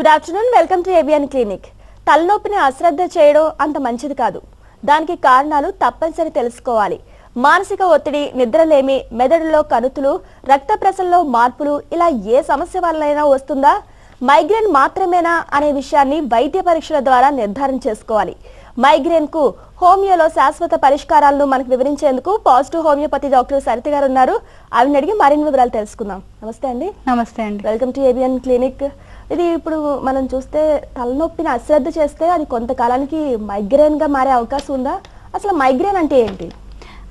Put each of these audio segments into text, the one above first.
Good afternoon, welcome to ABN clinic. తలనొప్పిని అశ్రద్ధ చేయడం అంత మంచిది కాదు. దానికి కారణాలు తప్పనిసరి తెలుసుకోవాలి. మానసిక ఒత్తిడి, నిద్రలేమి, మెదడులో కణుతులు, రక్త ప్రసరణలో మార్పులు, ఇలా ఏ సమస్య వల్లైనా వస్తుందా, మైగ్రేన్ మాత్రమేనా అనే విషయాన్ని వైద్య పరీక్షల ద్వారా నిర్ధారణ చేసుకోవాలి. మైగ్రేన్ కు హోమియోలో శాశ్వత పరిష్కారాలను మనకు వివరించేందుకు పాజిటివ్ హోమియోపతి డాక్టర్ సరిత గారు ఉన్నారు. ఆవిడని అడిగి మరిన్ని వివరాలు తెలుసుకుందాం. నమస్తే అండి. నమస్తే అండి. Welcome to ABN clinic. ఇది ఇప్పుడు మనం చూస్తే తలనొప్పిని అశ్రద్ధ చేస్తే అది కొంతకాలానికి మైగ్రేన్ గా మారే అవకాశం ఉందా? అసలు మైగ్రేన్ అంటే ఏంటి?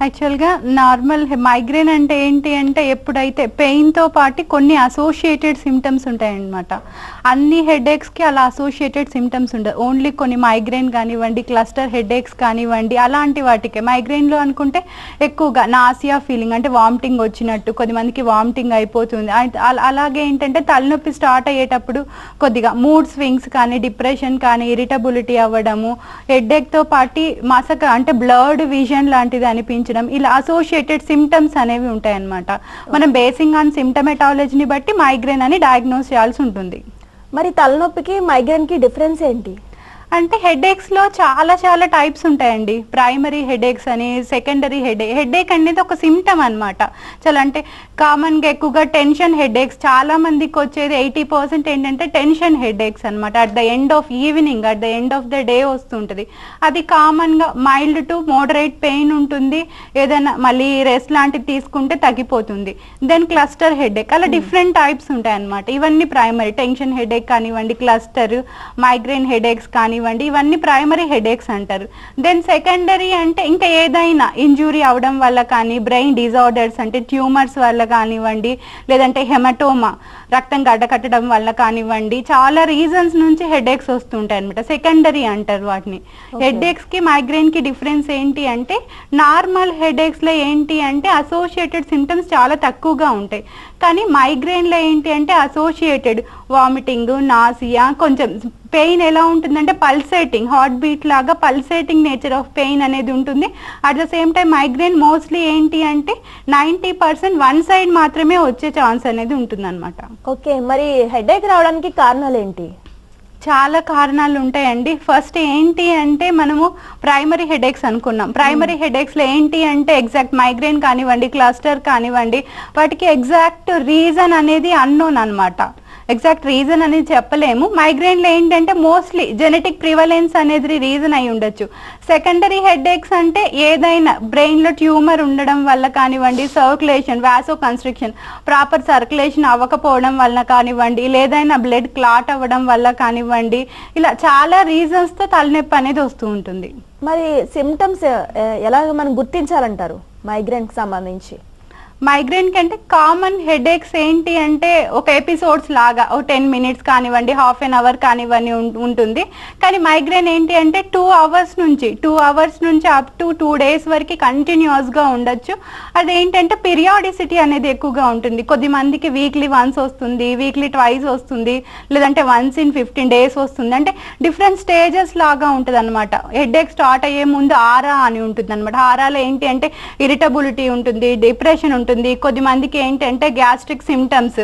యాక్చువల్గా నార్మల్ మైగ్రేన్ అంటే ఏంటి అంటే ఎప్పుడైతే పెయిన్తో పాటు కొన్ని అసోసియేటెడ్ సిమ్టమ్స్ ఉంటాయన్నమాట. అన్ని హెడేక్స్కి అలా అసోసియేటెడ్ సిమ్టమ్స్ ఉండదు. ఓన్లీ కొన్ని మైగ్రేన్ కానివ్వండి, క్లస్టర్ హెడేక్స్ కానివ్వండి, అలాంటి వాటికే. మైగ్రేన్లో అనుకుంటే ఎక్కువగా నాసియా ఫీలింగ్, అంటే వామిటింగ్ వచ్చినట్టు, కొద్దిమందికి వామిటింగ్ అయిపోతుంది. అలాగే ఏంటంటే తలనొప్పి స్టార్ట్ అయ్యేటప్పుడు కొద్దిగా మూడ్ స్వింగ్స్ కానీ, డిప్రెషన్ కానీ, ఇరిటబిలిటీ అవ్వడము, హెడేక్తో పాటు మసక అంటే బ్లర్డ్ విజన్ లాంటిది అనిపించడం, ఇలా అసోసియేటెడ్ సిమ్టమ్స్ అనేవి ఉంటాయన్నమాట. మనం బేసింగ్ ఆన్ సిమ్టమెటాలజీని బట్టి మైగ్రేన్ అని డయాగ్నోస్ చేయాల్సి ఉంటుంది. మరి తలనొప్పికి మైగ్రేన్ కి డిఫరెన్స్ ఏంటి? అంటే హెడేక్స్లో చాలా టైప్స్ ఉంటాయండి. ప్రైమరీ హెడేక్స్ అని, సెకండరీ హెడేక్ అనేది ఒక సిమ్టమ్ అనమాట. చాలా అంటే కామన్గా ఎక్కువగా టెన్షన్ హెడేక్స్ చాలా మందికి వచ్చేది 80% ఏంటంటే టెన్షన్ హెడేక్స్ అనమాట. At the end of evening, at the end of the day వస్తుంటుంది. అది కామన్గా మైల్డ్ టు మోడరేట్ పెయిన్ ఉంటుంది. ఏదైనా మళ్ళీ రెస్ట్ లాంటిది తీసుకుంటే తగ్గిపోతుంది. దెన్ క్లస్టర్ హెడేక్, అలా డిఫరెంట్ టైప్స్ ఉంటాయి అనమాట. ఇవన్నీ ప్రైమరీ. టెన్షన్ హెడేక్ కానివ్వండి, క్లస్టర్, మైగ్రేన్ హెడేక్స్ కానివ్వండి, ఇవన్నీ ప్రైమరీ హెడేక్స్ అంటారు. దెన్ సెకండరీ అంటే ఇంకా ఏదైనా ఇంజురీ అవడం వల్ల కానీ, బ్రెయిన్ డిజార్డర్స్ అంటే ట్యూమర్స్ వల్ల కానివ్వండి, లేదంటే హెమటోమా రక్తం గడ్డకట్టడం వల్ల కానివ్వండి, చాలా రీజన్స్ నుంచి హెడేక్స్ వస్తుంటాయి అనమాట. సెకండరీ అంటారు వాటిని. హెడేక్స్ కి మైగ్రేన్ కి డిఫరెన్స్ ఏంటి అంటే, నార్మల్ హెడేక్స్ లో ఏంటి అంటే అసోసియేటెడ్ సిమ్టమ్స్ చాలా తక్కువగా ఉంటాయి. కానీ మైగ్రేన్ లో ఏంటి అంటే అసోసియేటెడ్ వామిటింగ్, నాసియా, కొంచెం పెయిన్ ఎలా ఉంటుందంటే పల్సేటింగ్, హార్ట్ బీట్ లాగా పల్సేటింగ్ నేచర్ ఆఫ్ పెయిన్ అనేది ఉంటుంది. At the same time migraine mostly ఏంటి అంటే 90% వన్ సైడ్ మాత్రమే వచ్చే ఛాన్స్ అనేది ఉంటుంది అనమాట. ఓకే, మరి హెడేక్ రావడానికి కారణాలు ఏంటి? చాలా కారణాలు ఉంటాయండి. ఫస్ట్ ఏంటి అంటే మనము ప్రైమరీ హెడేక్స్ అనుకున్నాం. ప్రైమరీ హెడేక్స్లో ఏంటి అంటే ఎగ్జాక్ట్ మైగ్రేన్ కానివ్వండి, క్లస్టర్ కానివ్వండి, వాటికి ఎగ్జాక్ట్ రీజన్ అనేది అన్నోన్ అనమాట. ఎగ్జాక్ట్ రీజన్ అనేది చెప్పలేము. మైగ్రేన్లో ఏంటంటే మోస్ట్లీ జెనెటిక్ ప్రివలెన్స్ అనేది రీజన్ అయి ఉండొచ్చు. సెకండరీ హెడేక్స్ అంటే ఏదైనా బ్రెయిన్లో ట్యూమర్ ఉండడం వల్ల కానివ్వండి, సర్క్యులేషన్, వాసో కన్స్ట్రిక్షన్, ప్రాపర్ సర్క్యులేషన్ అవ్వకపోవడం వల్ల కానివ్వండి, లేదైనా బ్లడ్ క్లాట్ అవ్వడం వల్ల కానివ్వండి, ఇలా చాలా రీజన్స్తో తలనొప్పి అనేది వస్తూ ఉంటుంది. మరి సిమ్టమ్స్ ఎలా మనం గుర్తించాలంటారు మైగ్రేన్కి సంబంధించి? మైగ్రేన్ కంటే కామన్ హెడేక్స్ ఏంటి అంటే ఒక ఎపిసోడ్స్ లాగా ఒక 10 minutes కానివ్వండి, హాఫ్ అన్ అవర్ కానివ్వండి ఉంటుంది. కానీ మైగ్రేన్ ఏంటి అంటే 2 hours నుంచి అప్ టు 2 days వరకు కంటిన్యూస్గా ఉండొచ్చు. అదేంటంటే పీరియాడిసిటీ అనేది ఎక్కువగా ఉంటుంది. కొద్ది మందికి వీక్లీ వన్స్ వస్తుంది, వీక్లీ ట్వైస్ వస్తుంది, లేదంటే వన్స్ ఇన్ 15 days వస్తుంది. అంటే డిఫరెంట్ స్టేజెస్ లాగా ఉంటుంది అనమాట. హెడేక్ స్టార్ట్ అయ్యే ముందు ఆరా అని ఉంటుంది అనమాట. ఆరాలో ఏంటి అంటే ఇరిటబిలిటీ ఉంటుంది, డిప్రెషన్ ఉంటుంది. కొద్ది మందికి ఏంటంటే గ్యాస్ట్రిక్ సిమ్టమ్స్,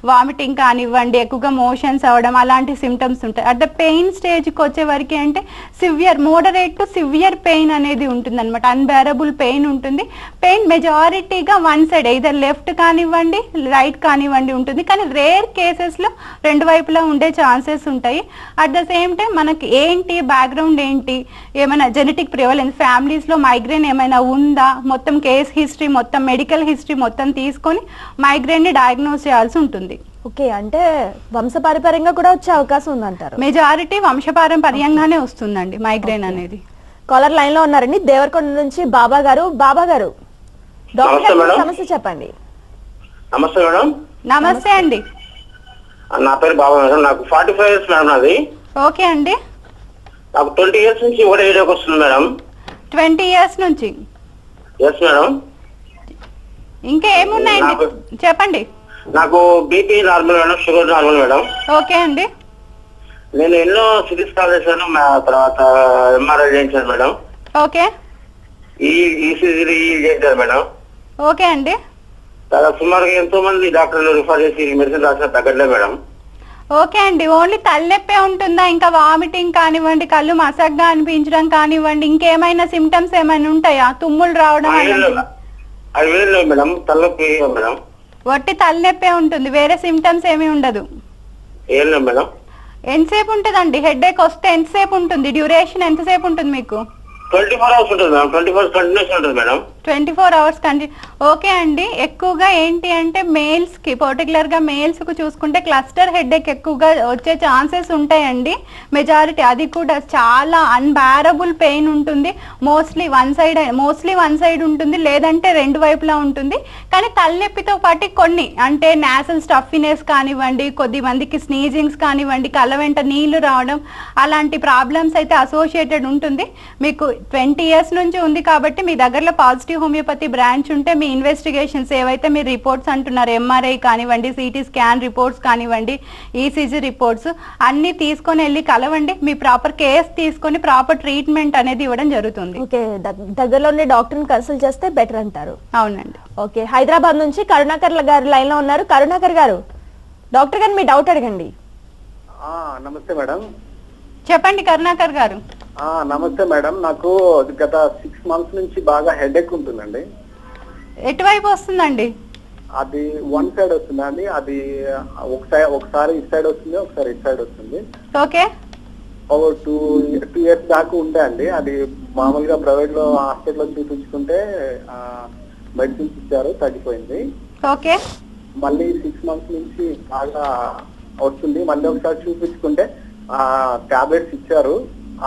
వామిటింగ్ కానివ్వండి, ఎక్కువగా మోషన్స్ అవ్వడం, అలాంటి సిమ్టమ్స్ ఉంటాయి. అట్ ద పెయిన్ స్టేజ్కి వచ్చే వరకు అంటే severe, moderate to severe pain అనేది ఉంటుంది అనమాట. అన్బేరబుల్ పెయిన్ ఉంటుంది. పెయిన్ మెజారిటీగా వన్ సైడ్, ఎయిదర్ లెఫ్ట్ కానివ్వండి, రైట్ కానివ్వండి ఉంటుంది. కానీ రేర్ కేసెస్లో రెండు వైపులా ఉండే ఛాన్సెస్ ఉంటాయి. అట్ ద సేమ్ టైం మనకి ఏంటి బ్యాక్గ్రౌండ్ ఏంటి, ఏమైనా జెనెటిక్ ప్రివలెన్స్, ఫ్యామిలీస్లో మైగ్రేన్ ఏమైనా ఉందా, మొత్తం కేస్ హిస్టరీ, మొత్తం మెడికల్ హిస్టరీ మొత్తం తీసుకొని మైగ్రేన్ ని డయాగ్నోస్ చేయాల్సి ఉంటుంది. ఓకే, అంటే వంశపారంపర్యంగా కూడా వచ్చే అవకాశం ఉందంటారు? మెజారిటీ వంశపారంపర్యంగానే వస్తుందండి మైగ్రేన్ అనేది. కాలర్ లైన్ లో ఉన్నారండి, దేవరకొండ నుంచి బాబా గారు. డాక్టర్ సమస్య చెప్పండి. నమస్తే మేడం. నమస్తే అండి. నా పేరు బాబా మేడం. నాకు 45 years మేడం. నాది ఓకే అండి. నాకు 20 years నుంచి ఒకటే హెడేక్ వస్తుంది మేడం. 20 years నుంచి? ఎస్ మేడం. ఇంకా ఏమున్నాయండి చెప్పండి. నాకు బీపీ నార్మల్ మేడం, షుగర్ నార్మల్ మేడం. ఓకే అండి. నేను ఎన్నో సిటీ స్కాన్ చేశాను, తర్వాత ఎంఆర్ఐ చేయించాను మేడం. ఓకే. ఈసీజీ చేయించాను మేడం. ఓకే అండి. సుమారుగా ఎంతో మంది డాక్టర్లు రిఫర్ చేసి మెడిసిన్ రాసిన తగ్గట్లే మేడం. ఓకే అండి, ఓన్లీ తలనొప్పే ఉంటుందా? ఇంకా వామిటింగ్ కానివ్వండి, కళ్ళు మసగ్గా అనిపించడం కానివ్వండి, ఇంకేమైనా సిమ్టమ్స్ ఏమైనా ఉంటాయా? తుమ్ములు రావడం అలాంటివి? అది వేరే లేదు మేడం, తలనొప్పి మేడం. వట్టి తలనొప్పే ఉంటుంది, వేరే సిమ్టమ్స్ ఏమీ ఉండదు? ఏం లేదు మేడం. ఎంతసేపు ఉంటుందండి హెడేక్ వస్తే? ఎంతసేపు ఉంటుంది? డ్యూరేషన్ ఎంతసేపు ఉంటుంది మీకు? 24 hours ఉంటుంది మేడం. 24 hours కంటిన్యూస్ ఉంటుంది మేడం. 24 hours ఓకే అండి. ఎక్కువగా ఏంటి అంటే మేల్స్ కి, పర్టికులర్ గా మేల్స్ కు చూసుకుంటే క్లస్టర్ హెడేక్ ఎక్కువగా వచ్చే ఛాన్సెస్ ఉంటాయండి. మెజారిటీ అది కూడా చాలా అన్బేరబుల్ పెయిన్ ఉంటుంది. మోస్ట్లీ వన్ సైడ్ ఉంటుంది, లేదంటే రెండు వైపులా ఉంటుంది. కానీ తలనొప్పితో పాటు కొన్ని అంటే నాసల్ స్టఫినెస్ కానివ్వండి, కొద్ది మందికి స్నీజింగ్స్ కానివ్వండి, కళ్ళ వెంట నీళ్లు రావడం, అలాంటి ప్రాబ్లమ్స్ అయితే అసోసియేటెడ్ ఉంటుంది. మీకు 20 years నుంచి ఉంది కాబట్టి మీ దగ్గరలో పాజిటివ్ హోమియోపతి బ్రాంచ్ ఉంటే మీ ఇన్వెస్టిగేషన్స్ ఏవైతే మీరు రిపోర్ట్స్ అంటున్నారు, ఎంఆర్ఐ కానివ్వండి, సిటీ స్కాన్ రిపోర్ట్స్ కానివ్వండి, ఈసీజీ రిపోర్ట్స్ అన్ని తీసుకొని వెళ్ళి కలవండి. మీ ప్రాపర్ కేర్ తీసుకొని ప్రాపర్ ట్రీట్మెంట్ అనేది ఇవ్వడం జరుగుతుంది. ఓకే, దగ్గరలోనే డాక్టర్ని కన్సల్ట్ చేస్తే బెటర్ అంటారు. అవునండి. ఓకే, హైదరాబాద్ నుంచి కరుణాకర్ గారు లైన్ లో ఉన్నారు. కరుణాకర్ గారు, డాక్టర్ గారు మీ డౌట్ అడగండి. నమస్తే మేడం. చెప్పండి కరుణాకర్ గారు. నమస్తే మేడం, నాకు గత 6 months నుంచి బాగా హెడేక్ ఉంటుందండి. ఎటువైపు వస్తుందండి? అది వన్ సైడ్ వస్తుందండి. అది ఒకసారి ఇటు సైడ్ వస్తుంది, ఒకసారి ఇటు సైడ్ వస్తుంది. ఓకే. 2 years దాకా ఉండే అండి. అది మామూలుగా ప్రైవేట్ లో హాస్పిటల్లో చూపించుకుంటే మెడిసిన్స్ ఇచ్చారు, తగ్గిపోయింది. ఓకే. మళ్ళీ 6 months నుంచి బాగా వస్తుంది. మళ్ళీ ఒకసారి చూపించుకుంటే టాబ్లెట్స్ ఇచ్చారు,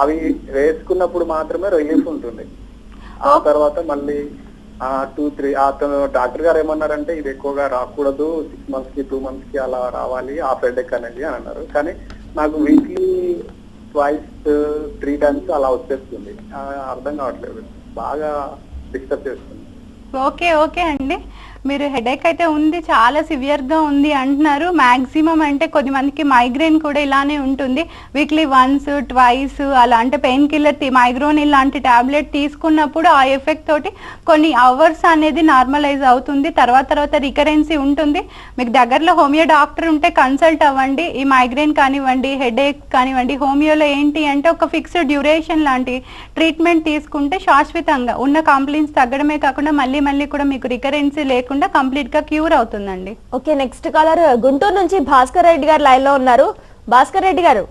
అవి వేసుకున్నప్పుడు మాత్రమే రిలీఫ్ ఉంటుంది. ఆ తర్వాత మళ్ళీ 2-3 అతను డాక్టర్ గారు ఏమన్నారంటే ఇది ఎక్కువగా రాకూడదు, 6 months కి 2 months కి అలా రావాలి ఆ హెడేక్ అనేది అని అన్నారు. కానీ నాకు వీక్లీ 2-3 times అలా వచ్చేస్తుంది. అర్థం కావట్లేదు, బాగా డిస్టర్బ్ చేస్తుంది. ఓకే అండి, మీరు హెడేక్ అయితే ఉంది, చాలా సివియర్గా ఉంది అంటున్నారు. మ్యాక్సిమం అంటే కొద్ది మందికి మైగ్రేన్ కూడా ఇలానే ఉంటుంది. వీక్లీ 1-2 అలా అంటే పెయిన్ కిల్లర్ మైగ్రేన్ ఇలాంటి టాబ్లెట్ తీసుకున్నప్పుడు ఆ ఎఫెక్ట్ తోటి కొన్ని అవర్స్ అనేది నార్మలైజ్ అవుతుంది. తర్వాత రికరెన్సీ ఉంటుంది. మీకు దగ్గరలో హోమియో డాక్టర్ ఉంటే కన్సల్ట్ అవ్వండి. ఈ మైగ్రేన్ కానివ్వండి, హెడేక్ కానివ్వండి, హోమియోలో ఏంటి అంటే ఒక ఫిక్స్డ్ డ్యూరేషన్ లాంటి ట్రీట్మెంట్ తీసుకుంటే శాశ్వతంగా ఉన్న కంప్లైంట్స్ తగ్గడమే కాకుండా మళ్ళీ కూడా మీకు రికరెన్సీ లేకుండా కంప్లీట్ గా క్యూర్ అవుతుందండి. ఓకే, నెక్స్ట్ కాలర్ గుంటూరు నుంచి భాస్కర్ రెడ్డి గారు లైన్ లో ఉన్నారు. భాస్కర్ రెడ్డి గారు,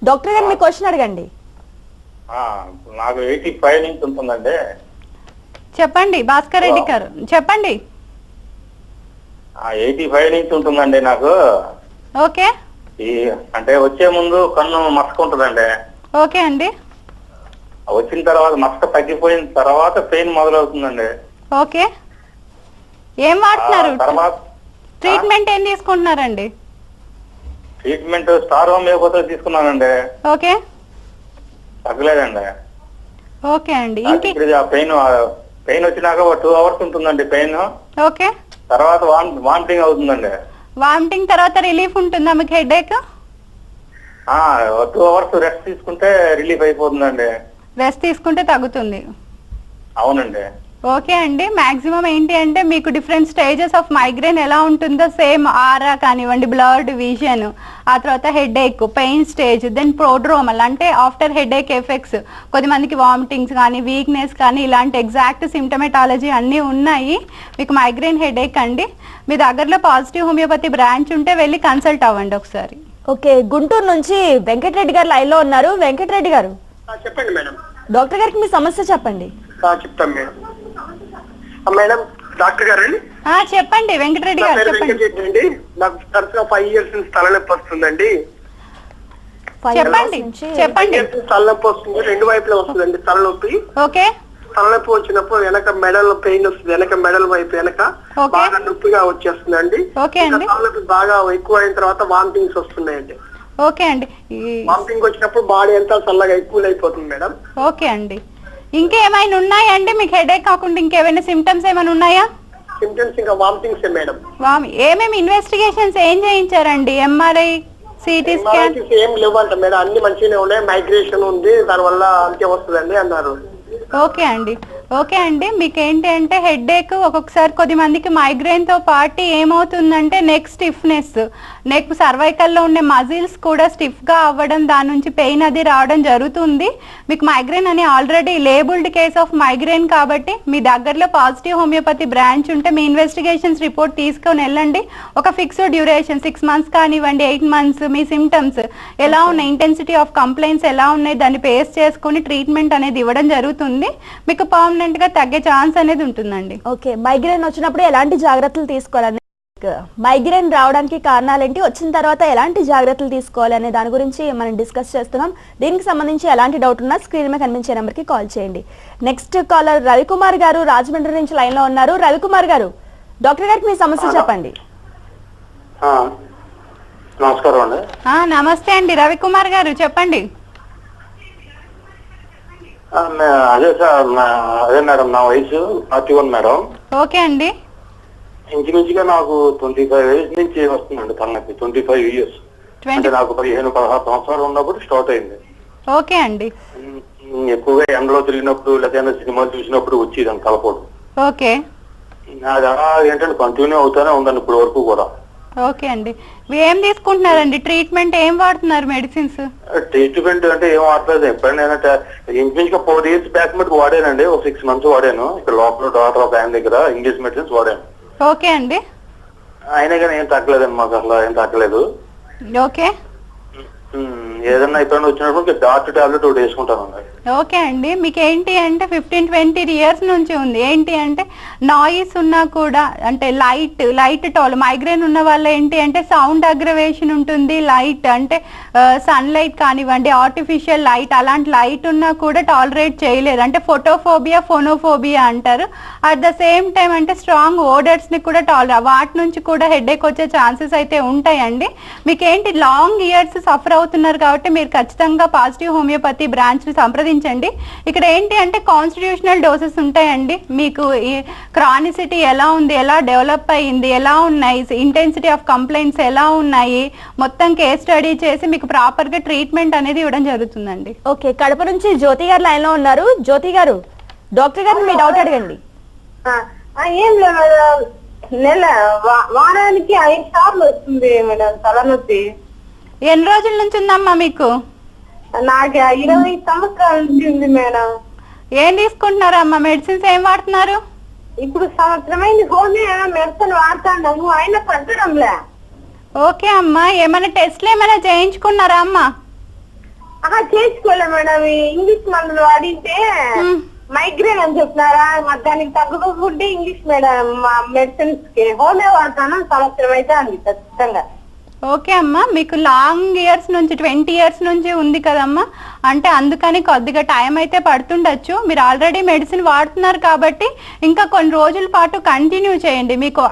డాక్టర్ గారు మీ క్వశ్చన్ అడగండి. నాకు 85 నుంచి ఉంటుందండి. చెప్పండి భాస్కర్ రెడ్డి గారు, చెప్పండి. 85 నుంచి ఉంటుందండి నాకు. ఓకే. అంటే వచ్చే ముందు కన్ను మసకుంటుందండి. ఓకే అండి. వచ్చిన తర్వాత మసక తగ్గిపోయిన తర్వాత పెయిన్ మొదలవుతుందండి. ఓకే, ఏం వాడుతున్నారు? తర్వాత ట్రీట్మెంట్ ఏం తీసుకుంటున్నారండి? ట్రీట్మెంట్ స్టార్ హోమియోపతి తీసుకున్నానండి. ఓకే. తగ్గలేదండి. ఓకే అండి. పెయిన్ వచ్చినాక 2 hours ఉంటుందండి పెయిన్. ఓకే. తర్వాత వామిటింగ్ అవుతుందండి. వామిటింగ్ తర్వాత రిలీఫ్ ఉంటుందా మీకు హెడేక్? 2 hours రెస్ట్ తీసుకుంటే రిలీఫ్ అయిపోతుందండి. రెస్ట్ తీసుకుంటే తగ్గుతుంది. అవునండి. ఓకే అండి, మాక్సిమం ఏంటి అంటే మీకు డిఫరెంట్ స్టేజెస్ ఆఫ్ మైగ్రేన్ ఎలా ఉంటుందో సేమ్ ఆరా కానివ్వండి, బ్లర్డ్ విజన్, ఆ తర్వాత headache, pain stage, then prodromal అంటే ఆఫ్టర్ హెడేక్ ఎఫెక్ట్స్, కొద్దిమందికి వామిటింగ్స్ కానీ, వీక్నెస్ కానీ, ఇలాంటి ఎగ్జాక్ట్ సిమ్టమెటాలజీ అన్నీ ఉన్నాయి. మీకు మైగ్రేన్ హెడేక్ అండి. మీ దగ్గరలో పాజిటివ్ హోమియోపతి బ్రాంచ్ ఉంటే వెళ్ళి కన్సల్ట్ అవ్వండి ఒకసారి. ఓకే, గుంటూరు నుంచి వెంకటరెడ్డి గారు లైన్ లో ఉన్నారు. వెంకటరెడ్డి గారు, చెప్పండి మేడం. డాక్టర్ గారికి మీ సమస్య చెప్పండి. చెప్తాను మేడం. మేడం, డాక్టర్ గారు అండి. చెప్పండి వెంకటరెడ్డి గారు, చెప్పండి. అండి, నాకు తరచుగా 5 years నుంచి తలనొప్పి వస్తుందండి. చెప్పండి. తలనొప్పి వస్తుంది, 2 వైపులా వస్తుందండి తలనొప్పి. ఓకే. తలనొప్పి వచ్చినప్పుడు వెనక మెడలో పెయిన్ వస్తుంది, వెనక మెడల వైపు వెనక బాగా నొప్పిగా వచ్చేస్తుందండి. తలనొప్పి బాగా ఎక్కువ అయిన తర్వాత వామిటింగ్స్ వస్తున్నాయండి. ఓకే అండి. వామిటింగ్ వచ్చినప్పుడు బాడీ అంతా చల్లగా ఎక్కువ అయిపోతుంది మేడం. ఓకే అండి. ఇంకేమైనా ఉన్నాయండి మీకు హెడేక్ కాకుండా? ఇంకేమైనా సిమ్టమ్స్ ఏమైనా ఉన్నాయా? సిమ్టమ్స్ ఇంకా వామిటింగ్స్ మేడం. ఏమేమి ఇన్వెస్టిగేషన్స్ ఏం చేయించారండి? ఎంఆర్ఐ, సిటీ స్కాన్ ఏం లేవంట మేడం, అన్ని మంచిగానే ఉన్నాయి. మైగ్రేషన్ ఉంది, దానివల్ల అంతే వస్తుందండి అన్నారు. ఓకే అండి. ఓకే అండి, మీకు ఏంటి అంటే హెడేక్, ఒక్కొక్కసారి కొద్ది మందికి మైగ్రేన్తో పాటు ఏమవుతుందంటే నెక్ స్టిఫ్నెస్, నెక్ సర్వైకల్లో ఉండే మజిల్స్ కూడా స్టిఫ్గా అవ్వడం, దాని నుంచి పెయిన్ అది రావడం జరుగుతుంది. మీకు మైగ్రేన్ అని already labelled case of migraine కాబట్టి మీ దగ్గరలో పాజిటివ్ హోమియోపతి బ్రాంచ్ ఉంటే మీ ఇన్వెస్టిగేషన్స్ రిపోర్ట్ తీసుకొని వెళ్ళండి. ఒక ఫిక్స్డ్ డ్యూరేషన్ 6 months కానివ్వండి, 8 months మీ సిమ్టమ్స్ ఎలా ఉన్నాయి, ఇంటెన్సిటీ ఆఫ్ కంప్లైంట్స్ ఎలా ఉన్నాయి, దాన్ని బేస్ చేసుకుని ట్రీట్మెంట్ అనేది ఇవ్వడం జరుగుతుంది. మీకు పర్మనెంట్ గా తగ్గే ఛాన్స్ అనేది ఉంటుందండి. ఓకే, మైగ్రేన్ వచ్చినప్పుడు ఎలాంటి జాగ్రత్తలు తీసుకోవాలని, మైగ్రేన్ రావడానికి కారణాలు ఏంటి, వచ్చిన తర్వాత ఎలాంటి జాగ్రత్తలు తీసుకోవాలి అనే దాని గురించి మనం డిస్కస్ చేస్తున్నాం. దీనికి సంబంధించి ఎలాంటి డౌట్ ఉన్నా స్క్రీన్ మీద కనిపించే నెంబర్కి కాల్ చేయండి. నెక్స్ట్ కాలర్ రవికుమార్ గారు రాజమండ్రి నుంచి లైన్ లో ఉన్నారు. రవికుమార్ గారు, డాక్టర్ గారికి మీ సమస్య చెప్పండి. నమస్కారం అండి. నమస్తే అండి రవికుమార్ గారు, చెప్పండి. అదే సార్, అదే మేడం, నా వయసు 41 మేడం. ఓకే అండి. ఇంచుమించుగా నాకు 25 ఏజ్ నుంచి వస్తుందండి తలనొప్పి. 25 years అంటే నాకు 15-16 సంవత్సరాలు ఉన్నప్పుడు స్టార్ట్ అయింది. ఓకే అండి. ఎక్కువగా ఎండలో తిరిగినప్పుడు లేదా సినిమాలు చూసినప్పుడు వచ్చేదాన్ని తలపోటు. ఓకే. అది అలా ఏంటంటే కంటిన్యూ అవుతానే ఉందండి ఇప్పుడు వరకు కూడా. ఓకే అండి, ఏం తీసుకుంటున్నారండి ట్రీట్మెంట్, ఏం వాడుతున్నారు మెడిసిన్స్? ట్రీట్మెంట్ అంటే ఏం వాడలేదు. ఎప్పుడైనా ఇంచుమించుగా 4 years బ్యాక్ మటుకు వాడానండి. ఒక 6 months వాడాను ఇక్కడ లోపల డాక్టర్ ఒక ఆయన దగ్గర ఇంగ్లీష్ మెడిసిన్స్ వాడాను. ఓకే అండి. అయినా కానీ ఏం తగ్గలేదండి, మాకు అసలు ఏం తగ్గలేదు. ఓకే. ఏదన్నా ఎప్పుడైనా వచ్చినప్పుడు డాక్టర్ టాబ్లెట్ ఒకటి వేసుకుంటాను. ఓకే అండి, మీకు ఏంటి అంటే 15-20 years నుంచి ఉంది. ఏంటి అంటే నాయిస్ ఉన్నా కూడా, అంటే లైట్ టాల్ మైగ్రేన్ ఉన్న వాళ్ళ ఏంటి అంటే సౌండ్ అగ్రవేషన్ ఉంటుంది. లైట్ అంటే సన్లైట్ కానివ్వండి, ఆర్టిఫిషియల్ లైట్, అలాంటి లైట్ ఉన్నా కూడా టాలరేట్ చేయలేరు. అంటే ఫోనోఫోబియా అంటారు. అట్ ద సేమ్ టైం అంటే స్ట్రాంగ్ ఓడర్స్ని కూడా వాటి నుంచి కూడా హెడేక్ వచ్చే ఛాన్సెస్ అయితే ఉంటాయండి. మీకు ఏంటి లాంగ్ ఇయర్స్ సఫర్ అవుతున్నారు కాబట్టి మీరు ఖచ్చితంగా పాజిటివ్ హోమియోపతి బ్రాంచ్ని సంప్రదించండి. ఇక్కడ ఏంటి అంటే కాన్స్టిట్యూషనల్ డోసెస్ ఉంటాయండి. మీకు ఈ క్రానిసిటీ ఎలా ఉంది, ఎలా డెవలప్ అయ్యింది, ఎలా ఉన్నాయి, ఇంటెన్సిటీ ఆఫ్ కంప్లైంట్స్ ఎలా ఉన్నాయి, మొత్తం కేస్ స్టడీ చేసి మీకు ప్రాపర్గా ట్రీట్మెంట్ అనేది ఇవ్వడం జరుగుతుందండి. ఓకే, కడప నుంచి జ్యోతి గారు లైన్ లో ఉన్నారు. జ్యోతి గారు, డాక్టర్ గారు మీ డౌట్ అడగండి. ఏం లేదు, వారానికి 5 సార్లు వస్తుంది మేడం తలనొప్పి. ఎన్ని రోజుల నుంచి ఉందమ్మా మీకు? నాకు 20 సంవత్సరాల నుంచి ఉంది మేడం. ఏం తీసుకుంటున్నారమ్మా మెడిసిన్స్, ఏం వాడుతున్నారు? ఇప్పుడు సంవత్సరమైంది హోమియో మెడిసిన్ వాడుతున్నాము, అయినా తగ్గడంలే. ఓకే అమ్మా, ఏమైనా టెస్ట్లు ఏమైనా చేయించుకున్నారా అమ్మా? చేసుకోలే మేడం. ఇంగ్లీష్ మందులు వాడితే మైగ్రేన్ అని చెప్పినారా, దానికి తగ్గకపోతే ఇంగ్లీష్ మేడం మెడిసిన్స్ కి హోమియో వాడతాను. సంవత్సరం అయితే అంది ఖచ్చితంగా. ఓకే అమ్మా, మీకు లాంగ్ ఇయర్స్ నుంచి 20 years నుంచి ఉంది కదమ్మా, అంటే అందుకని కొద్దిగా టైం అయితే పడుతుండొచ్చు. మీరు ఆల్రెడీ మెడిసిన్ వాడుతున్నారు కాబట్టి ఇంకా కొన్ని రోజుల పాటు కంటిన్యూ చేయండి. మీకు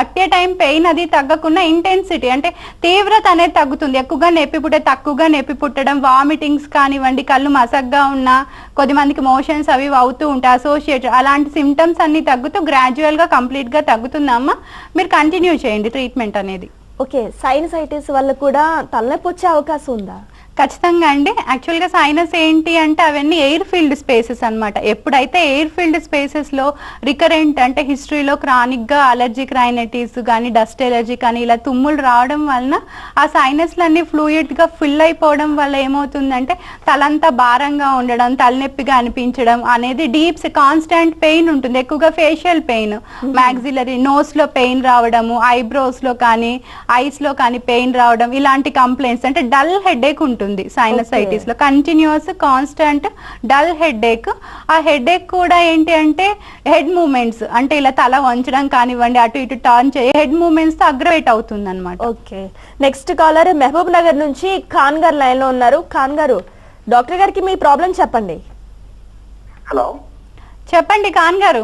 అట్ ఏ టైం పెయిన్ అది తగ్గకుండా ఇంటెన్సిటీ అంటే తీవ్రత అనేది తగ్గుతుంది. ఎక్కువగా నొప్పి పుట్టే, తక్కువగా నొప్పి పుట్టడం, వామిటింగ్స్ కానివ్వండి, కళ్ళు మసగ్గా ఉన్నా, కొద్దిమందికి మోషన్స్ అవి అవుతూ ఉంటాయి అసోసియేట్, అలాంటి సిమ్టమ్స్ అన్ని తగ్గుతూ గ్రాడ్యువల్గా కంప్లీట్గా తగ్గుతుందమ్మా. మీరు కంటిన్యూ చేయండి ట్రీట్మెంట్ అనేది. ఓకే, సైనసైటిస్ వల్ల కూడా తలనొప్పి వచ్చే అవకాశం ఉందా? ఖచ్చితంగా అండి. యాక్చువల్గా సైనస్ ఏంటి అంటే అవన్నీ ఎయిర్ ఫీల్డ్ స్పేసెస్ అనమాట. ఎప్పుడైతే ఎయిర్ ఫీల్డ్ స్పేసెస్లో రికరెంట్ అంటే హిస్టరీలో క్రానిక్గా అలర్జిక్ రైనైటిస్ కానీ, డస్ట్ ఎలర్జీ కానీ ఇలా తుమ్ములు రావడం వలన ఆ సైనస్లన్నీ ఫ్లూయిడ్గా ఫిల్ అయిపోవడం వల్ల ఏమవుతుందంటే తలంతా భారంగా ఉండడం, తలనొప్పిగా అనిపించడం అనేది డీప్స్ కాన్స్టాంట్ పెయిన్ ఉంటుంది. ఎక్కువగా ఫేషియల్ పెయిన్, మ్యాగ్జిలరీ నోస్లో పెయిన్ రావడము, ఐబ్రోస్లో కానీ ఐస్లో కానీ పెయిన్ రావడం, ఇలాంటి కంప్లైంట్స్ అంటే డల్ హెడేక్ ఉంటుంది సైనసైటిస్ లో. Continuous constant dull headache. ఆ హెడేక్ కూడా ఏంటి అంటే హెడ్ మూవ్మెంట్స్, అంటే ఇలా తల వంచడం కానివ్వండి, అటు ఇటు టర్న్ చేయ హెడ్ మూవ్మెంట్స్ తో అగ్రవేట్ అవుతుంది అనమాట. Okay, next caller Mahabubnagar నుంచి ఖాన్ గారు లైన్ లో ఉన్నారు. ఖాన్ గారు, డాక్టర్ గారికి మీ ప్రాబ్లం చెప్పండి. హలో, చెప్పండి ఖాన్ గారు.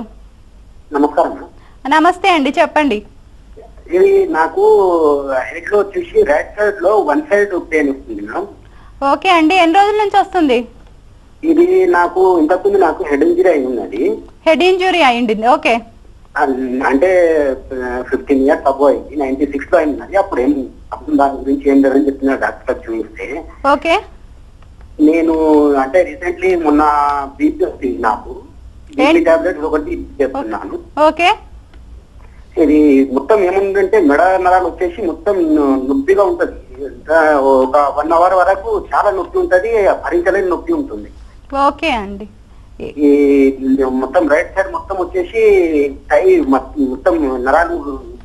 నమస్కారం. నమస్తే అండి, చెప్పండి. ఇది నాకు హెడ్ లో వచ్చేసి రైట్ సైడ్ లో 1 side పెయిన్ వస్తుంది మేడం. ఓకే అండి, ఎన్ని రోజుల నుంచి వస్తుంది? ఇది నాకు ఇంతకుముందు నాకు హెడ్ ఇంజరీ అయి ఉన్నది. హెడ్ ఇంజురీ అయింది. ఓకే, అంటే 15 years అబో అయింది. 96 లో అయింది. అప్పుడు దాని గురించి ఏం లేదని చెప్తున్నా డాక్టర్ చూస్తే. ఓకే. నేను అంటే రీసెంట్లీ మొన్న బీపీ వచ్చింది నాకు. బీపీ టాబ్లెట్స్ ఒకటి చేస్తున్నాను. ఓకే. ఇది మొత్తం ఏముందంటే మెడ నరాలు వచ్చేసి మొత్తం నొప్పిగా ఉంటది. ఒక 1 hour వరకు చాలా నొప్పి ఉంటది, భరించలేని నొప్పి ఉంటుంది. ఓకే అండి. ఈ మొత్తం రైట్ సైడ్ మొత్తం వచ్చేసి మొత్తం నరాలు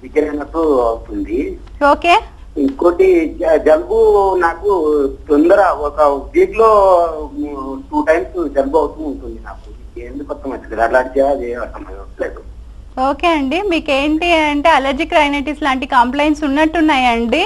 దగ్గరైనట్టు అవుతుంది. ఓకే. ఇంకోటి జలుబు నాకు తొందర ఒక వీక్ లో 2 times జలుబు అవుతూ ఉంటుంది. నాకు ఎందుకు అర్థం అవుతుంది, అలాంటి అది అర్థం అవ్వట్లేదు. ఓకే అండి, మీకు ఏంటి అంటే అలర్జిక్ రైనైటిస్ లాంటి కంప్లైంట్స్ ఉన్నట్టున్నాయండి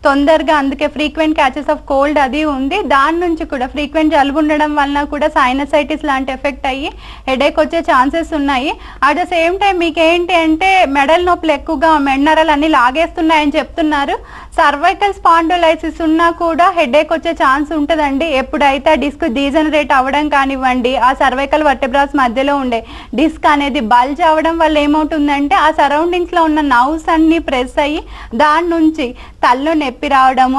తొందరగా, అందుకే ఫ్రీక్వెంట్ క్యాచెస్ ఆఫ్ కోల్డ్ అది ఉంది. దాని నుంచి కూడా ఫ్రీక్వెంట్ జలుబు ఉండడం వలన కూడా సైనసైటిస్ లాంటి ఎఫెక్ట్ అయ్యి హెడేక్ వచ్చే ఛాన్సెస్ ఉన్నాయి. అట్ ద సేమ్ టైం మీకు ఏంటి అంటే మెడల నొప్పులు ఎక్కువగా, మెడనరాలు అన్ని లాగేస్తున్నాయని చెప్తున్నారు. సర్వైకల్ స్పాండోలైసిస్ ఉన్నా కూడా హెడేక్ వచ్చే ఛాన్స్ ఉంటుందండి. ఎప్పుడైతే ఆ డిస్క్ డీజనరేట్ అవ్వడం కానివ్వండి, ఆ సర్వైకల్ వర్టెబ్రాస్ మధ్యలో ఉండే డిస్క్ అనేది బల్జ్ అవ్వడం వల్ల ఏమవుతుందంటే ఆ సరౌండింగ్స్ లో ఉన్న నర్వ్స్ అన్ని ప్రెస్ అయ్యి దాని నుంచి తల్లో నొప్పి రావడము,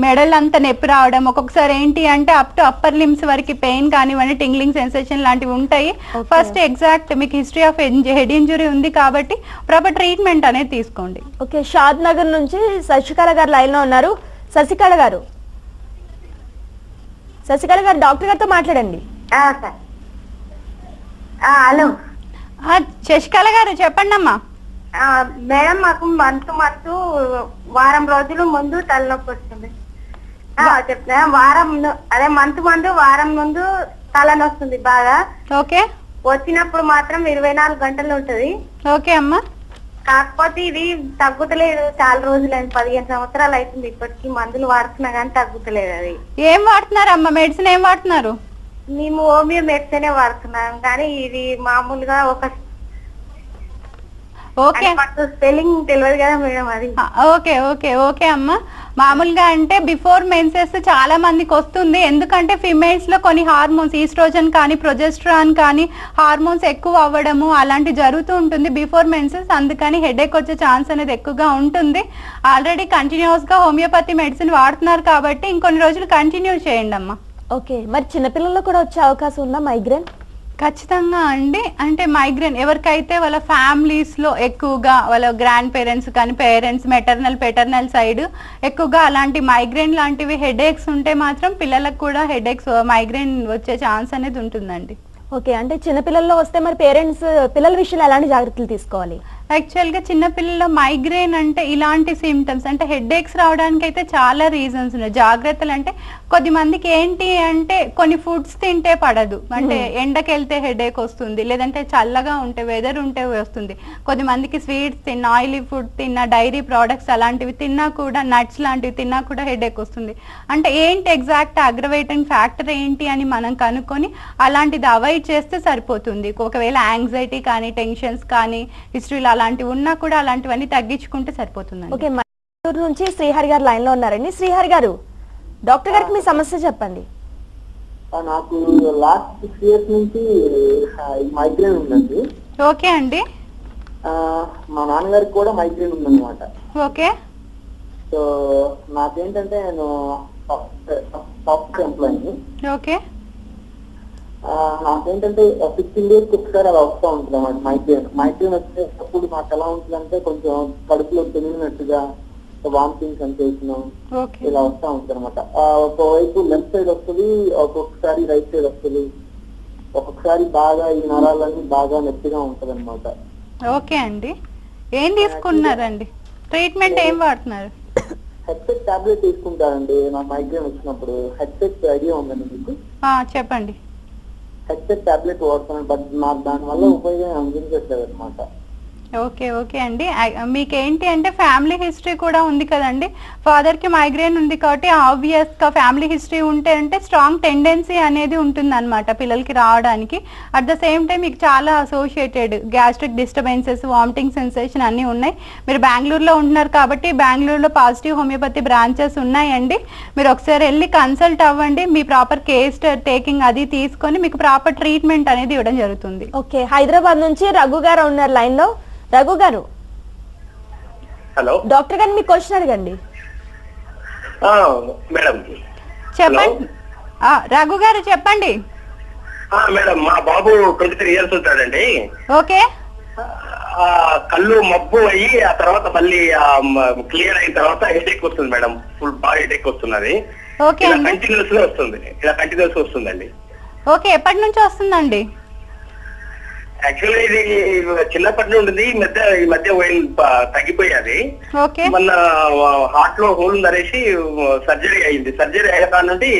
మెడలంతా నొప్పి రావడం, ఒక్కొక్కసారి ఏంటి అంటే అప్ టు అప్పర్ లిమ్స్ వరకు పెయిన్ కానివ్వండి, టింగ్లింగ్ సెన్సేషన్ లాంటివి ఉంటాయి. ఫస్ట్ ఎగ్జాక్ట్ మీకు హిస్టరీ ఆఫ్ హెడ్ ఇంజురీ ఉంది కాబట్టి ప్రాపర్ ట్రీట్మెంట్ అనేది తీసుకోండి. ఓకే, షాద్ నగర్ నుంచి శశికళ గారు లైన్ లో ఉన్నారు. శశికళ గారు డాక్టర్ గారితో మాట్లాడండి. హలో శశికళ గారు చెప్పండి అమ్మా. మేడం, మాకు మంత్ వారం రోజుల ముందు తలనొప్పి వస్తుంది. చెప్తా, మంత్ వారం ముందు తలనొస్తుంది బాగా. ఓకే. వచ్చినప్పుడు మాత్రం 24 గంటలు ఉంటది. ఓకే అమ్మా. కాకపోతే ఇది తగ్గుతలేదు, చాలా రోజులైంది, 15 సంవత్సరాలు అవుతుంది ఇప్పటికి. మందులు వాడుతున్నా కానీ తగ్గుతలేదు. అది ఏం వాడుతున్నారమ్మా, మెడిసిన్ ఏం వాడుతున్నారు? మేము హోమియో మెడిసినే వాడుతున్నాం, కానీ ఇది మామూలుగా ఒక ఓకే స్పెల్లింగ్ తెలియదు కదా మేడం అది. ఓకే ఓకే ఓకే అమ్మా. మామూలుగా అంటే బిఫోర్ మెన్సెస్ చాలా మందికి వస్తుంది, ఎందుకంటే ఫిమేల్స్ లో కొన్ని హార్మోన్స్ ఈస్ట్రోజన్ కానీ ప్రొజెస్ట్రాన్ కానీ హార్మోన్స్ ఎక్కువ అవ్వడము అలాంటి జరుగుతూ ఉంటుంది బిఫోర్ మెన్సెస్. అందుకని హెడేక్ వచ్చే ఛాన్స్ అనేది ఎక్కువగా ఉంటుంది. ఆల్రెడీ కంటిన్యూస్ గా హోమియోపతి మెడిసిన్ వాడుతున్నారు కాబట్టి ఇంకొన్ని రోజులు కంటిన్యూ చేయండి అమ్మా. ఓకే, మరి చిన్నపిల్లల్లో కూడా వచ్చే అవకాశం ఉందా మైగ్రేన్? ఖచ్చితంగా అండి. అంటే మైగ్రేన్ ఎవరికైతే వాళ్ళ ఫ్యామిలీస్లో ఎక్కువగా వాళ్ళ గ్రాండ్ పేరెంట్స్ కానీ పేరెంట్స్ పెటర్నల్ సైడ్ ఎక్కువగా అలాంటి మైగ్రేన్ లాంటివి హెడేక్స్ ఉంటే మాత్రం పిల్లలకు కూడా హెడేక్స్ మైగ్రేన్ వచ్చే ఛాన్స్ అనేది ఉంటుందండి. ఓకే, అంటే చిన్నపిల్లల్లో వస్తే మరి పేరెంట్స్ పిల్లల విషయంలో ఎలాంటి జాగ్రత్తలు తీసుకోవాలి? యాక్చువల్గా చిన్నపిల్లల మైగ్రేన్ అంటే ఇలాంటి సిమ్టమ్స్ అంటే హెడేక్స్ రావడానికి అయితే చాలా రీజన్స్ ఉన్నాయి. జాగ్రత్తలు అంటే కొద్దిమందికి ఏంటి అంటే కొన్ని ఫుడ్స్ తింటే పడదు, అంటే ఎండకి వెళ్తే హెడేక్ వస్తుంది, లేదంటే చల్లగా ఉంటే వెదర్ ఉంటే వస్తుంది. కొద్దిమందికి స్వీట్స్ తిన్నా, ఆయిలీ ఫుడ్ తిన్నా, డైరీ ప్రోడక్ట్స్ అలాంటివి తిన్నా కూడా, నట్స్ లాంటివి తిన్నా కూడా హెడేక్ వస్తుంది. అంటే ఏంటి ఎగ్జాక్ట్ అగ్రవేటింగ్ ఫ్యాక్టర్ ఏంటి అని మనం కనుక్కొని అలాంటిది అవాయిడ్ చేస్తే సరిపోతుంది. ఒకవేళ యాంగ్జైటీ కానీ టెన్షన్స్ కానీ హిస్టరీలో అలాంటివి ఉన్నా కూడా అలాంటివన్నీ తగ్గించుకుంటే సరిపోతుంది. ఓకే, మైసూరు నుంచి శ్రీహరి గారు లైన్ లో ఉన్నారండి. శ్రీహరి గారు, డాక్టర్ గారికి మీ సమస్య చెప్పండి. నాకు లాస్ట్ 6 years నుంచి మైగ్రేన్ ఉందండి. ఓకే అండి. మా నాన్నగారికి కూడా మైగ్రేన్ ఉందన్నమాట. ఓకే. సో నాకేంటంటే నేను సాఫ్ట్వేర్ ఎంప్లాయీ. ఓకే. నాకేంటంటే 15 days ఒకసారి అలా వస్తూ ఉంటుంది అన్నమాట మైగ్రేన్ వచ్చేటప్పుడు మాకు ఎలా ఉంటుంది అంటే కొంచెం కడుపులో తెలియనట్టుగా వామిటింగ్ సెన్సేషన్ ఇలా వస్తూ ఉంటుంది అనమాట. ఒకవైపు లెఫ్ట్ సైడ్ వస్తుంది, ఒక్కొక్కసారి రైట్ సైడ్ వస్తుంది, ఒక్కొక్కసారి బాగా ఈ నరాలన్నీ బాగా నొప్పిగా ఉంటది అనమాట. ఓకే అండి, ఏం తీసుకున్నారండి? ట్రీట్మెంట్ ఏం వాడుతున్నారు? హెడ్సెట్ టాబ్లెట్ తీసుకుంటారండి నా మైగ్రేన్ వచ్చినప్పుడు. హెడ్సెట్ ఐడియా ఉందండి మీకు? చెప్పండి. హెడ్సెట్ టాబ్లెట్ వాడుతున్నాను, బట్ నాకు దానివల్ల ఉపయోగం అందించట్లేదు అనమాట. ఓకే ఓకే అండి. మీకేంటి అంటే ఫ్యామిలీ హిస్టరీ కూడా ఉంది కదండి, ఫాదర్కి మైగ్రేన్ ఉంది కాబట్టి ఆబ్వియస్గా ఫ్యామిలీ హిస్టరీ ఉంటే అంటే స్ట్రాంగ్ టెండెన్సీ అనేది ఉంటుంది అనమాట పిల్లలకి రావడానికి. అట్ ద సేమ్ టైం మీకు చాలా associated gastric disturbances, vomiting sensation అన్నీ ఉన్నాయి. మీరు బెంగళూరులో ఉంటున్నారు కాబట్టి బెంగళూరులో పాజిటివ్ హోమియోపతి బ్రాంచెస్ ఉన్నాయండి. మీరు ఒకసారి వెళ్ళి కన్సల్ట్ అవ్వండి, మీ ప్రాపర్ కేస్ టేకింగ్ అది తీసుకొని మీకు ప్రాపర్ ట్రీట్మెంట్ అనేది ఇవ్వడం జరుగుతుంది. ఓకే, హైదరాబాద్ నుంచి రఘు గారు ఉన్నారు లైన్ లో. రఘు గారు, హలో డాక్టర్ గారిని మీ క్వశ్చన్ అడగండి. మేడం చెప్పండి. రఘు గారు చెప్పండి. మేడం మా బాబు 23 years ఉంటాడండి. ఓకే కళ్ళు మబ్బు అయ్యి ఆ తర్వాత మళ్ళీ క్లియర్ అయిన తర్వాత హెడేక్ వస్తుంది మేడం. ఫుల్ బాడీ హెడేక్ వస్తున్నది. ఓకే అండి. కంటిన్యూస్ గా వస్తుంది. ఇలా కంటిన్యూస్ వస్తుందండి. ఓకే ఎప్పటి నుంచి వస్తుందండి? యాక్చువల్లీ ఇది చిన్నప్పటి నుండి ఉంది. ఈ మధ్య తగ్గిపోయాది. ఓకే మొన్న హార్ట్ లో హోల్ ఉందనేసి సర్జరీ అయింది. సర్జరీ అయిన కాడ నుండి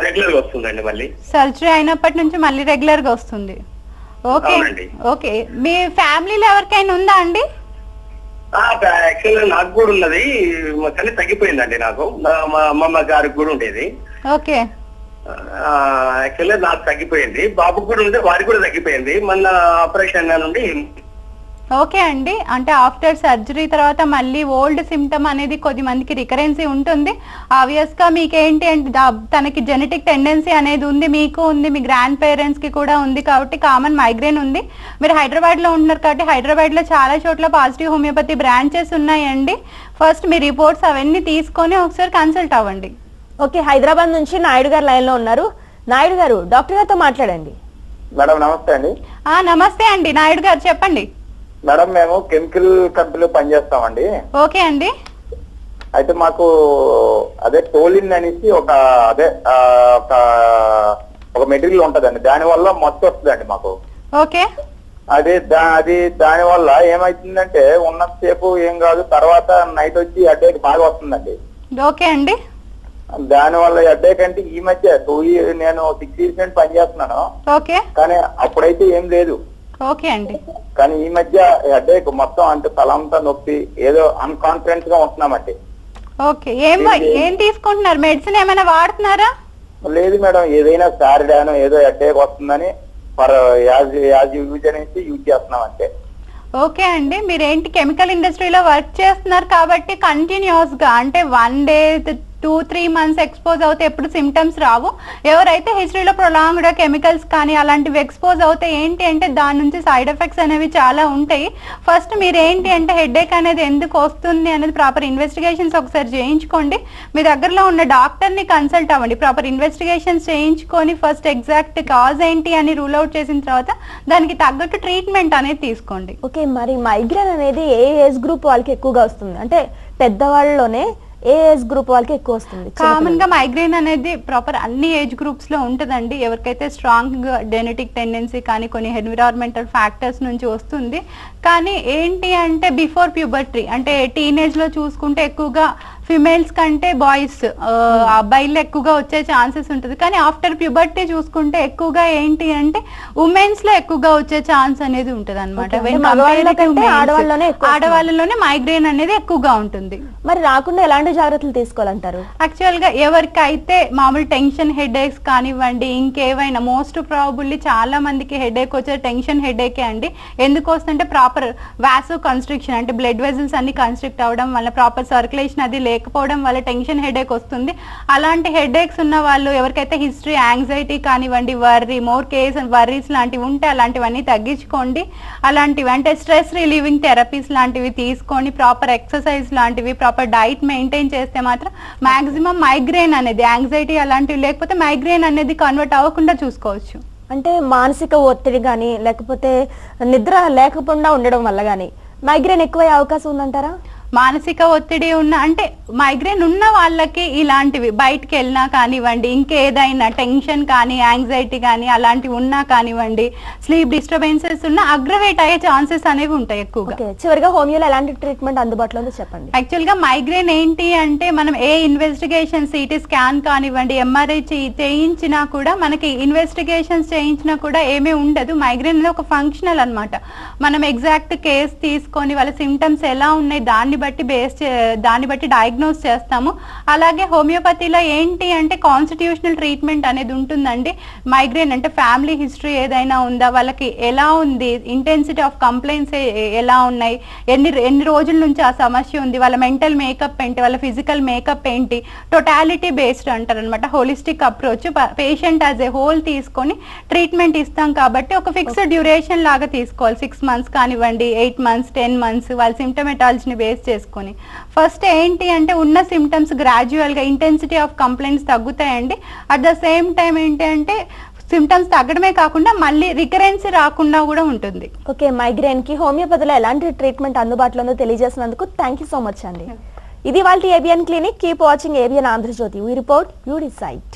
రెగ్యులర్ గా వస్తుందండి. మళ్ళీ సర్జరీ అయినప్పటి నుంచి మళ్ళీ రెగ్యులర్ గా వస్తుంది. ఓకే ఓకే మీ ఫ్యామిలీలో ఎవరికైనా ఉందా అండి? యాక్చువల్గా నాకు కూడా ఉన్నది కానీ తగ్గిపోయిందండి. నాకు మా అమ్మమ్మ గారికి కూడా ఉండేది. ఓకే యాక్చువల్గా నాకు తగ్గిపోయింది. బాబుకి కూడా ఉంటే వారికి కూడా తగ్గిపోయింది. మొన్న ఆపరేషన్ నుండి. ఓకే అండి. అంటే ఆఫ్టర్ సర్జరీ తర్వాత మళ్ళీ ఓల్డ్ సిమ్టమ్ అనేది కొద్ది మందికి రికరెన్సీ ఉంటుంది. ఆబ్వియస్ గా మీకేంటి అంటే తనకి జెనెటిక్ టెండెన్సీ అనేది ఉంది, మీకు ఉంది, మీ గ్రాండ్ పేరెంట్స్ కి కూడా ఉంది కాబట్టి కామన్ మైగ్రేన్ ఉంది. మీరు హైదరాబాద్ లో ఉంటున్నారు కాబట్టి హైదరాబాద్ లో చాలా చోట్ల పాజిటివ్ హోమియోపతి బ్రాంచెస్ ఉన్నాయండి. ఫస్ట్ మీ రిపోర్ట్స్ అవన్నీ తీసుకొని ఒకసారి కన్సల్ట్ అవ్వండి. ఓకే హైదరాబాద్ నుంచి నాయుడు గారు లైన్ లో ఉన్నారు. నాయుడు గారు డాక్టర్ గారితో మాట్లాడండి. మేడం నమస్తే అండి. నమస్తే అండి నాయుడు గారు చెప్పండి. మేడం మేము కెమికల్ కంపెనీలో పనిచేస్తామండి. ఓకే అండి. అయితే మాకు అదే టోలిన్ అనేసి ఒక మెటీరియల్ ఉంటదండి. దాని వల్ల మొత్తం వస్తుందండి మాకు. ఓకే అది దాని వల్ల ఏమైతుందంటే ఉన్నంతసేపు ఏం కాదు, తర్వాత నైట్ వచ్చి హెడేక్ బాగా వస్తుందండి. ఓకే అండి. దాని వల్ల హెడేక్ అంటే ఈ మధ్య నేను 6 years నుండి పనిచేస్తున్నాను. ఓకే కానీ అప్పుడైతే ఏం లేదు. ఓకే అండి. కానీ ఈ మధ్య హెడేక్ మొత్తం అంటే తలంతా నొప్పి ఏదో అన్కాన్ఫిడెన్స్ గా ఉంటున్నామండి. ఓకే ఏం తీసుకుంటున్నారు? మెడిసిన్ ఏమైనా వాడుతున్నారా? లేదు మేడం, ఏదైనా సారిడానో ఏదో హెడేక్ వస్తుందని యూజ్ అనేసి యూజ్ చేస్తున్నాం అంతే. ఓకే అండి. మీరేంటి కెమికల్ ఇండస్ట్రీలో వర్క్ చేస్తున్నారు కాబట్టి కంటిన్యూస్ గా అంటే 1 day 2-3 months ఎక్స్పోజ్ అవుతే ఎప్పుడు సిమ్టమ్స్ రావు. ఎవరైతే హిస్టరీలో ప్రొలాంగ్డ్ కెమికల్స్ కానీ అలాంటివి ఎక్స్పోజ్ అవుతే ఏంటి అంటే దాని నుంచి సైడ్ ఎఫెక్ట్స్ అనేవి చాలా ఉంటాయి. ఫస్ట్ మీరు ఏంటి అంటే హెడేక్ అనేది ఎందుకు వస్తుంది అనేది ప్రాపర్ ఇన్వెస్టిగేషన్స్ ఒకసారి చేయించుకోండి. మీ దగ్గరలో ఉన్న డాక్టర్ని కన్సల్ట్ అవ్వండి. ప్రాపర్ ఇన్వెస్టిగేషన్స్ చేయించుకొని ఫస్ట్ ఎగ్జాక్ట్ కాజ్ ఏంటి అని రూల్ అవుట్ చేసిన తర్వాత దానికి తగ్గట్టు ట్రీట్మెంట్ అనేది తీసుకోండి. ఓకే మరి మైగ్రేన్ అనేది ఏ ఏజ్ గ్రూప్ వాళ్ళకి ఎక్కువగా వస్తుంది? అంటే పెద్దవాళ్ళలోనే ఏ ఏజ్ గ్రూప్ వాళ్ళకి ఎక్కువ వస్తుంది? కామన్ గా మైగ్రేన్ అనేది ప్రాపర్ అన్ని ఏజ్ గ్రూప్స్ లో ఉంటుందండి. ఎవరికైతే స్ట్రాంగ్ జెనెటిక్ టెండెన్సీ కానీ కొన్ని ఎన్విరాన్మెంటల్ ఫ్యాక్టర్స్ నుంచి వస్తుంది. కానీ ఏంటి అంటే బిఫోర్ ప్యూబర్టీ అంటే టీనేజ్ లో చూసుకుంటే ఎక్కువగా ఫిమేల్స్ కంటే బాయ్స్ అబ్బాయిలు ఎక్కువగా వచ్చే ఛాన్సెస్ ఉంటుంది. కానీ ఆఫ్టర్ ప్యూబర్టీ చూసుకుంటే ఎక్కువగా ఏంటి అంటే ఉమెన్స్ లో ఎక్కువగా వచ్చే ఛాన్స్ అనేది ఉంటుంది అనమాట. ఆడవాళ్ళలోనే మైగ్రేన్ అనేది ఎక్కువగా ఉంటుంది. మరి రాకుండా ఎలాంటి జాగ్రత్తలు తీసుకోవాలంటారు? యాక్చువల్ గా ఎవరికైతే మామూలు టెన్షన్ హెడేక్స్ కానివ్వండి ఇంకేవైనా మోస్ట్ ప్రాబుల్లీ చాలా మందికి హెడేక్ వచ్చే టెన్షన్ హెడేకే అండి. ఎందుకు వస్తుందంటే ప్రాపర్ వాసో కన్స్ట్రిక్షన్ అంటే బ్లడ్ వెజల్స్ అన్ని కన్స్ట్రిక్ట్ అవ్వడం వల్ల ప్రాపర్ సర్క్యులేషన్ అది లేకపోవడం వల్ల టెన్షన్ హెడేక్ వస్తుంది. అలాంటి హెడేక్స్ ఉన్న వాళ్ళు ఎవరికైతే హిస్టరీ యాంగ్జైటీ కానివ్వండి మోర్ కేస్ వర్రీస్ లాంటివి ఉంటే అలాంటివన్నీ తగ్గించుకోండి. అలాంటివి అంటే స్ట్రెస్ రిలీవింగ్ థెరపీస్ లాంటివి తీసుకొని ప్రాపర్ ఎక్సర్సైజ్ లాంటివి ప్రాపర్ డైట్ మెయింటైన్ చేస్తే మాత్రం మాక్సిమం మైగ్రేన్ అనేది యాంగ్జైటీ అలాంటివి లేకపోతే మైగ్రేన్ అనేది కన్వర్ట్ అవ్వకుండా చూసుకోవచ్చు. అంటే మానసిక ఒత్తిడి కానీ లేకపోతే నిద్ర లేకపోకుండా ఉండడం వల్ల కానీ మైగ్రేన్ ఎక్కువ అవకాశం ఉందంటారా? మానసిక ఒత్తిడి ఉన్న అంటే మైగ్రేన్ ఉన్న వాళ్ళకి ఇలాంటివి బయటికి వెళ్ళినా కానివ్వండి ఇంకేదైనా టెన్షన్ కానీ యాంగ్జైటీ కానీ అలాంటివి ఉన్నా కానివ్వండి స్లీప్ డిస్టర్బెన్సెస్ ఉన్నా అగ్రవేట్ అయ్యే ఛాన్సెస్ అనేవి ఉంటాయి ఎక్కువగా. చివరిగా హోమియోలో ఎలాంటి ట్రీట్మెంట్ అందుబాటులో ఉందో చెప్పండి. యాక్చువల్ గా మైగ్రేన్ ఏంటి అంటే మనం ఏ ఇన్వెస్టిగేషన్ సిటీ స్కాన్ కానివ్వండి ఎంఆర్ఐ చేయించినా కూడా మనకి ఇన్వెస్టిగేషన్స్ చేయించినా కూడా ఏమీ ఉండదు. మైగ్రేన్ అనేది ఒక ఫంక్షనల్ అనమాట. మనం ఎగ్జాక్ట్ కేస్ తీసుకొని వాళ్ళ సిమ్టమ్స్ ఎలా ఉన్నాయి దాన్ని బట్టి డయాగ్నోస్ చేస్తాము. అలాగే హోమియోపతిలో ఏంటి అంటే కాన్స్టిట్యూషనల్ ట్రీట్మెంట్ అనేది ఉంటుందండి. మైగ్రేన్ అంటే ఫ్యామిలీ హిస్టరీ ఏదైనా ఉందా, వాళ్ళకి ఎలా ఉంది, ఇంటెన్సిటీ ఆఫ్ కంప్లైంట్స్ ఎలా ఉన్నాయి, ఎన్ని రోజుల నుంచి ఆ సమస్య ఉంది, వాళ్ళ మెంటల్ మేకప్ ఏంటి, వాళ్ళ ఫిజికల్ మేకప్ ఏంటి, టోటాలిటీ బేస్డ్ అంటారు అనమాట. Holistic approach patient as a whole తీసుకొని ట్రీట్మెంట్ ఇస్తాం కాబట్టి ఒక ఫిక్స్డ్ డ్యూరేషన్ లాగా తీసుకోవాలి. 6 months కానివ్వండి 8 months 10 months వాళ్ళ సిమ్టమెటాలజీని బేస్ చేసుకొని ఫస్ట్ ఏంటి అంటే ఉన్న సిమ్టమ్స్ గ్రాడ్యువల్ గా ఇంటెన్సిటీ ఆఫ్ కంప్లైంట్స్ తగ్గుతాయండి. అట్ ద సేమ్ టైం ఏంటి అంటే సిమ్టమ్స్ తగ్గడమే కాకుండా మళ్ళీ రికరెన్సీ రాకుండా కూడా ఉంటుంది. ఓకే, మైగ్రేన్ కి హోమియోపతిలో ఎలాంటి ట్రీట్మెంట్ అందుబాటులో ఉందో తెలియజేసినందుకు థ్యాంక్ యూ సో మచ్ అండి. ఇది వాళ్ళ ABN clinic. Keep watching ABN Andhra Jyothy. We report, you decide.